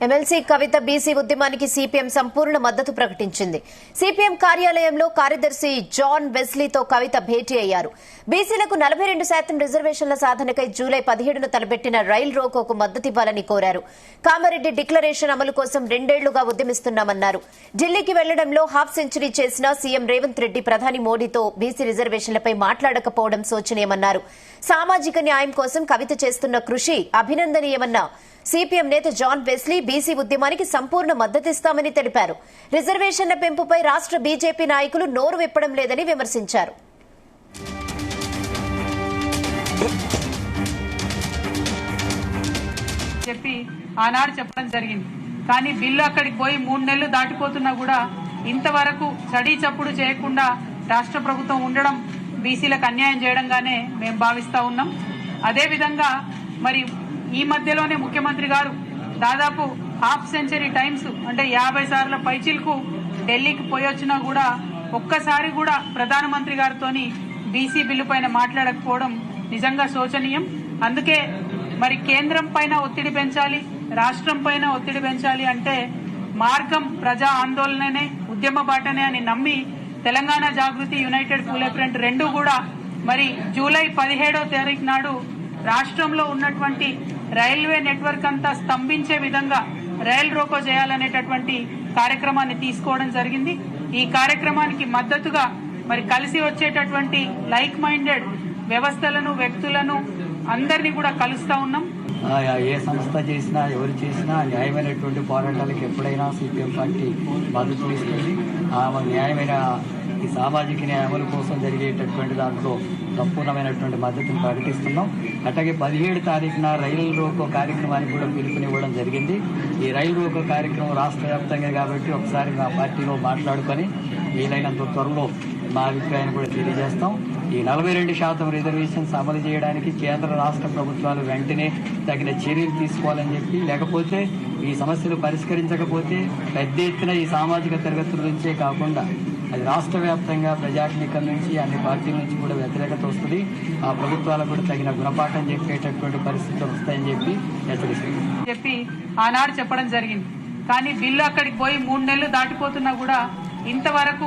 MLC కవిత BC ఉద్యమానికి CPM సంపూర్ణ మద్దతు ప్రకటించింది. సిపిఎం కార్యాలయంలో కార్యదర్శి జాన్ వెస్లీతో కవిత భేటీ అయ్యారు. బీసీలకు 42% రిజర్వేషన్ల సాధనకై జూలై 17న తలపెట్టిన రైల్ రోకోకు మద్దతివ్వాలని కోరారు. కామారెడ్డి డిక్లరేషన్ అమలు కోసం 2 ఏళ్లుగా ఉద్యమిస్తున్నామన్నారు. ఢిల్లీకి వెళ్లడంలో హాఫ్ సెంచరీ చేసిన సీఎం రేవంత్ రెడ్డి ప్రధాని మోడీతో బీసీ రిజర్వేషన్లపై మాట్లాడకపోవడం శోచనీయమన్నారు. సామాజిక న్యాయం కోసం కవిత చేస్తున్న కృషి అభినందనీయమన్న సిపిఎం నేత జాన్ వెస్లీ బీసీ ఉద్యమానికి సంపూర్ణ మద్దతిస్తామని తెలిపారు. రిజర్వేషన్ల పెంపుపై రాష్ట్ర బీజేపీ నాయకులు నోరు విప్పడం లేదని విమర్శించారు. చెప్పి ఆనాడు చెప్పడం జరిగింది. కానీ బిల్లు అక్కడికి పోయి 3 నెలలు దాటిపోతున్నా కూడా ఇంతవరకు చడీ చప్పుడు చేయకుండా రాష్ట్ర ప్రభుత్వం ఉండడం బీసీలకు అన్యాయం చేయడంగానే మేము భావిస్తా ఉన్నాం. అదేవిధంగా మరి ఈ మధ్యలోనే ముఖ్యమంత్రి గారు దాదాపు హాఫ్ సెంచరీ టైమ్స్ అంటే 50 సార్ల పైచిలకు ఢిల్లీకి పోయొచ్చినా కూడా ఒక్కసారి కూడా ప్రధానమంత్రి గారితో బీసీ బిల్లు పైన మాట్లాడకపోవడం నిజంగా శోచనీయం. అందుకే మరి కేంద్రం పైన ఒత్తిడి పెంచాలి, రాష్ట్రం పైన ఒత్తిడి పెంచాలి అంటే మార్గం ప్రజా ఆందోళననే, ఉద్యమ బాటనే అని నమ్మి తెలంగాణ జాగృతి, యునైటెడ్ పూలే ఫ్రంట్ 2 కూడా మరి జూలై 17వ తారీఖు నాడు రాష్ట్రంలో ఉన్నటువంటి రైల్వే నెట్వర్క్ అంతా స్తంభించే విధంగా రైల్ రోకో చేయాలనేటటువంటి కార్యక్రమాన్ని తీసుకోవడం జరిగింది. ఈ కార్యక్రమానికి మద్దతుగా మరి కలిసి వచ్చేటటువంటి లైక్ మైండెడ్ వ్యవస్థలను, వ్యక్తులను అందరినీ కూడా కలుస్తా ఉన్నాం. ఏ సంస్థ చేసినా, ఎవరు చేసినా న్యాయమైనటువంటి పోరాటాలకు ఎప్పుడైనా సిపిఎం పార్టీ మద్దతు ఇస్తుంది. న్యాయమైన ఈ సామాజిక న్యాయ అమలు కోసం జరిగేటటువంటి దాంట్లో సంపూర్ణమైనటువంటి మద్దతును ప్రకటిస్తున్నాం. అట్లాగే 17 తారీఖున రైలు రోకో కార్యక్రమానికి కూడా పిలుపునివ్వడం జరిగింది. ఈ రైలు రోకో కార్యక్రమం రాష్ట్ర వ్యాప్తంగా కాబట్టి ఒకసారి మా పార్టీలో మాట్లాడుకొని వీలైనంత త్వరలో మా అభిప్రాయాన్ని కూడా తెలియజేస్తాం. ఈ 42% రిజర్వేషన్స్ అమలు చేయడానికి కేంద్ర రాష్ట్ర ప్రభుత్వాలు వెంటనే తగిన చర్యలు తీసుకోవాలని చెప్పి, లేకపోతే ఈ సమస్యలు పరిష్కరించకపోతే పెద్ద ఎత్తున ఈ సామాజిక తరగతుల నుంచే కాకుండా అది రాష్ట్ర వ్యాప్తంగా ప్రజాక్షనికం నుంచి అన్ని పార్టీల నుంచి కూడా వ్యతిరేకత వస్తుంది. ఆ ప్రభుత్వాలకు కూడా తగిన గుణపాఠం చెప్పేటటువంటి పరిస్థితులు వస్తాయని చెప్పి ఆనాడు చెప్పడం జరిగింది. కానీ బిల్లు అక్కడికి పోయి 3 నెలలు దాటిపోతున్నా కూడా ఇంతవరకు